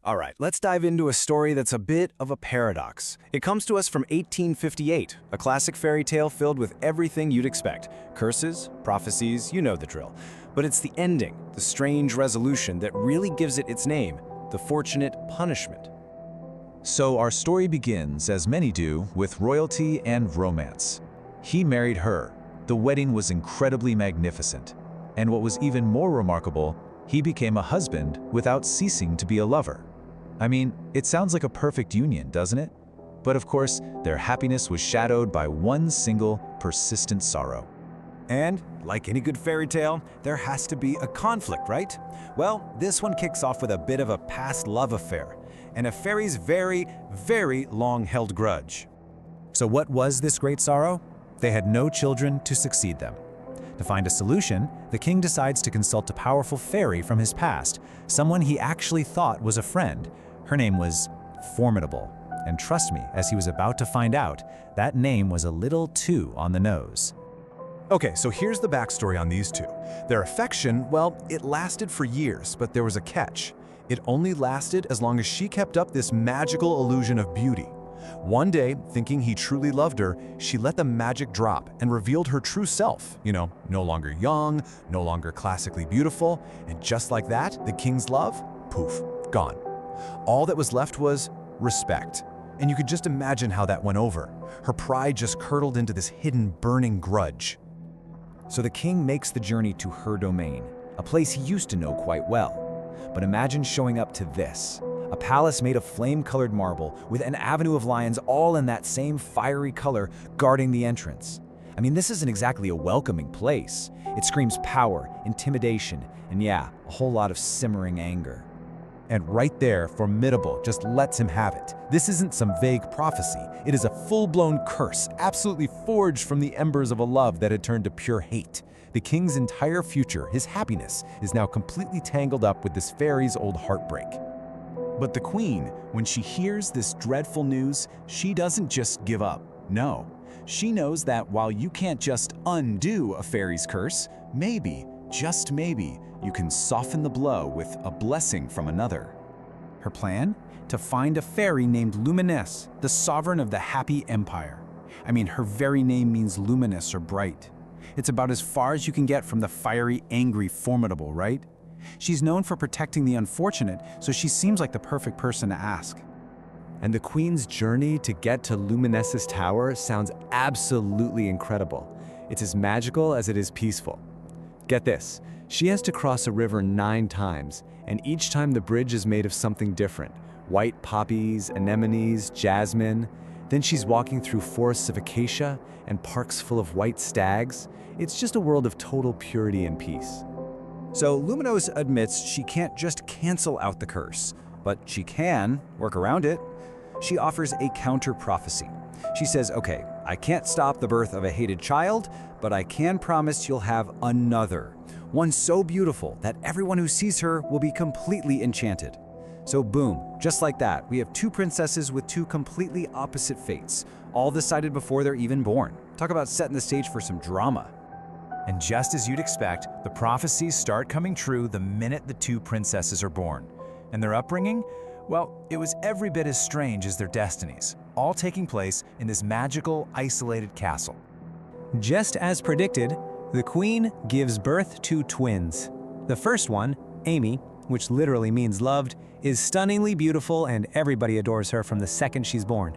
All right, let's dive into a story that's a bit of a paradox. It comes to us from 1858, a classic fairy tale filled with everything you'd expect. Curses, prophecies, you know the drill. But it's the ending, the strange resolution that really gives it its name, the fortunate punishment. So our story begins, as many do, with royalty and romance. He married her. The wedding was incredibly magnificent. And what was even more remarkable, he became a husband without ceasing to be a lover. I mean, it sounds like a perfect union, doesn't it? But of course, their happiness was shadowed by one single, persistent sorrow. And, like any good fairy tale, there has to be a conflict, right? Well, this one kicks off with a bit of a past love affair, and a fairy's very, very long-held grudge. So what was this great sorrow? They had no children to succeed them. To find a solution, the king decides to consult a powerful fairy from his past, someone he actually thought was a friend. Her name was Formidable. And trust me, as he was about to find out, that name was a little too on the nose. Okay, so here's the backstory on these two. Their affection, well, it lasted for years, but there was a catch. It only lasted as long as she kept up this magical illusion of beauty. One day, thinking he truly loved her, she let the magic drop and revealed her true self. No longer young, no longer classically beautiful, and just like that, the king's love, poof, gone. All that was left was respect. And you could just imagine how that went over. Her pride just curdled into this hidden, burning grudge. So the king makes the journey to her domain, a place he used to know quite well. But imagine showing up to this, a palace made of flame-colored marble with an avenue of lions all in that same fiery color guarding the entrance. I mean, this isn't exactly a welcoming place. It screams power, intimidation, and yeah, a whole lot of simmering anger. And right there, Formidable just lets him have it. This isn't some vague prophecy. It is a full-blown curse, absolutely forged from the embers of a love that had turned to pure hate. The king's entire future, his happiness, is now completely tangled up with this fairy's old heartbreak. But the queen, when she hears this dreadful news, she doesn't just give up. No, she knows that while you can't just undo a fairy's curse, maybe, just maybe, you can soften the blow with a blessing from another. Her plan? To find a fairy named Luminous, the sovereign of the Happy Empire. I mean, her very name means luminous or bright. It's about as far as you can get from the fiery, angry Formidable, right? She's known for protecting the unfortunate, so she seems like the perfect person to ask. And the queen's journey to get to Luminous's tower sounds absolutely incredible. It's as magical as it is peaceful. Get this, she has to cross a river 9 times, and each time the bridge is made of something different. White poppies, anemones, jasmine. Then she's walking through forests of acacia and parks full of white stags. It's just a world of total purity and peace. So Luminous admits she can't just cancel out the curse, but she can work around it. She offers a counter-prophecy. She says, okay, I can't stop the birth of a hated child, but I can promise you'll have another. One so beautiful that everyone who sees her will be completely enchanted. So boom, just like that, we have 2 princesses with 2 completely opposite fates, all decided before they're even born. Talk about setting the stage for some drama. And just as you'd expect, the prophecies start coming true the minute the 2 princesses are born. And their upbringing? Well, it was every bit as strange as their destinies, all taking place in this magical, isolated castle. Just as predicted, the queen gives birth to twins. The first one, Amy, which literally means loved, is stunningly beautiful and everybody adores her from the second she's born.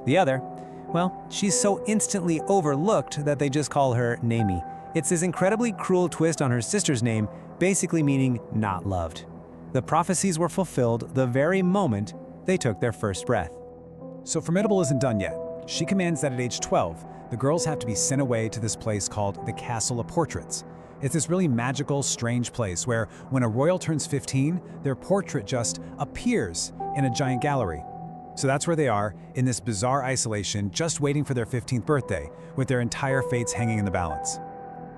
The other, well, she's so instantly overlooked that they just call her Namie. It's this incredibly cruel twist on her sister's name, basically meaning not loved. The prophecies were fulfilled the very moment they took their first breath. So Formidable isn't done yet. She commands that at age 12, the girls have to be sent away to this place called the Castle of Portraits. It's this really magical, strange place where when a royal turns 15, their portrait just appears in a giant gallery. So that's where they are, in this bizarre isolation, just waiting for their 15th birthday, with their entire fates hanging in the balance.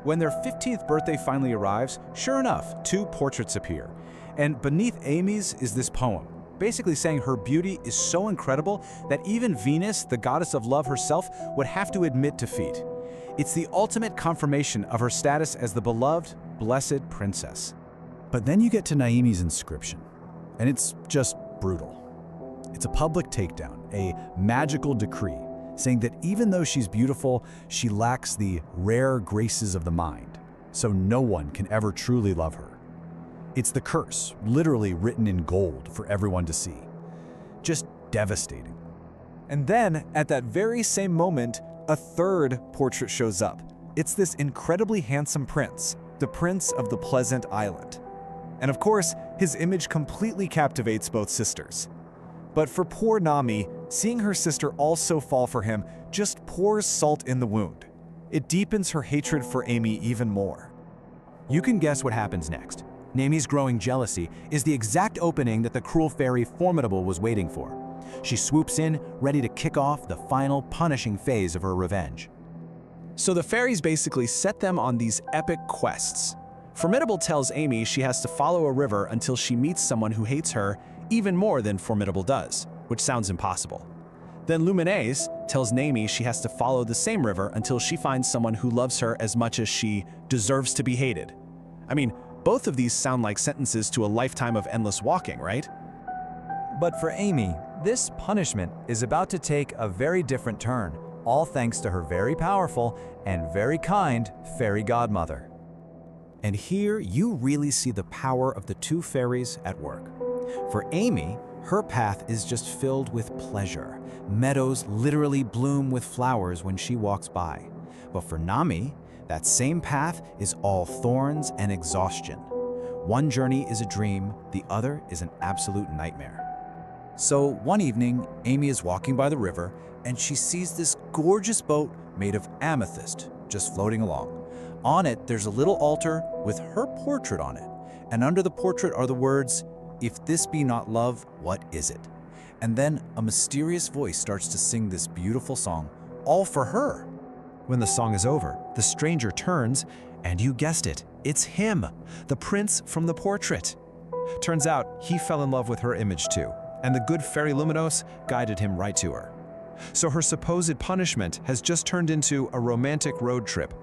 When their 15th birthday finally arrives, sure enough, 2 portraits appear. And beneath Amy's is this poem, basically saying her beauty is so incredible that even Venus, the goddess of love herself, would have to admit defeat. It's the ultimate confirmation of her status as the beloved, blessed princess. But then you get to Naimi's inscription, and it's just brutal. It's a public takedown, a magical decree, saying that even though she's beautiful, she lacks the rare graces of the mind, so no one can ever truly love her. It's the curse, literally written in gold for everyone to see. Just devastating. And then, at that very same moment, a third portrait shows up. It's this incredibly handsome prince, the Prince of the Pleasant Island. And of course, his image completely captivates both sisters. But for poor Nami, seeing her sister also fall for him just pours salt in the wound. It deepens her hatred for Amy even more. You can guess what happens next. Nami's growing jealousy is the exact opening that the cruel Fairy Formidable was waiting for. She swoops in, ready to kick off the final punishing phase of her revenge. So the fairies basically set them on these epic quests. Formidable tells Amy she has to follow a river until she meets someone who hates her even more than Formidable does, which sounds impossible. Then Luminaise tells Nami she has to follow the same river until she finds someone who loves her as much as she deserves to be hated. I mean, both of these sound like sentences to a lifetime of endless walking, right? But for Amy, this punishment is about to take a very different turn, all thanks to her very powerful and very kind fairy godmother. And here you really see the power of the two fairies at work. For Amy, her path is just filled with pleasure. Meadows literally bloom with flowers when she walks by. But for Nami, that same path is all thorns and exhaustion. One journey is a dream, the other is an absolute nightmare. So one evening, Amy is walking by the river and she sees this gorgeous boat made of amethyst just floating along. On it, there's a little altar with her portrait on it. And under the portrait are the words, "If this be not love, what is it?" And then a mysterious voice starts to sing this beautiful song, all for her. When the song is over, the stranger turns, and you guessed it, it's him, the prince from the portrait. Turns out he fell in love with her image too, and the good fairy Luminos guided him right to her. So her supposed punishment has just turned into a romantic road trip.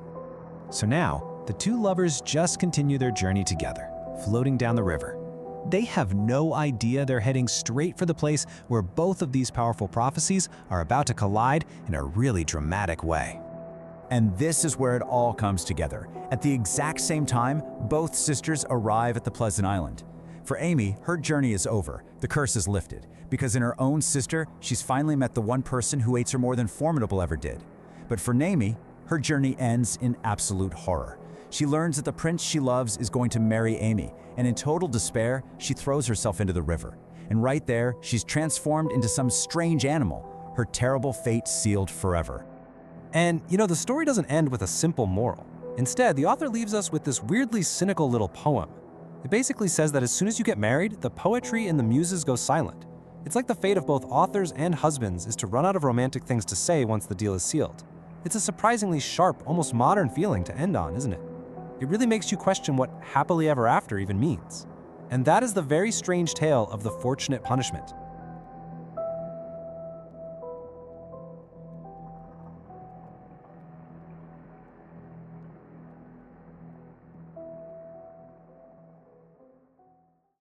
So now, the two lovers just continue their journey together, floating down the river. They have no idea they're heading straight for the place where both of these powerful prophecies are about to collide in a really dramatic way. And this is where it all comes together. At the exact same time, both sisters arrive at the Pleasant Island. For Amy, her journey is over. The curse is lifted, because in her own sister, she's finally met the one person who hates her more than Formidable ever did. But for Nami, her journey ends in absolute horror. She learns that the prince she loves is going to marry Amy, and in total despair, she throws herself into the river. And right there, she's transformed into some strange animal, her terrible fate sealed forever. And, the story doesn't end with a simple moral. Instead, the author leaves us with this weirdly cynical little poem. It basically says that as soon as you get married, the poetry and the muses go silent. It's like the fate of both authors and husbands is to run out of romantic things to say once the deal is sealed. It's a surprisingly sharp, almost modern feeling to end on, isn't it? It really makes you question what happily ever after even means. And that is the very strange tale of the fortunate punishment.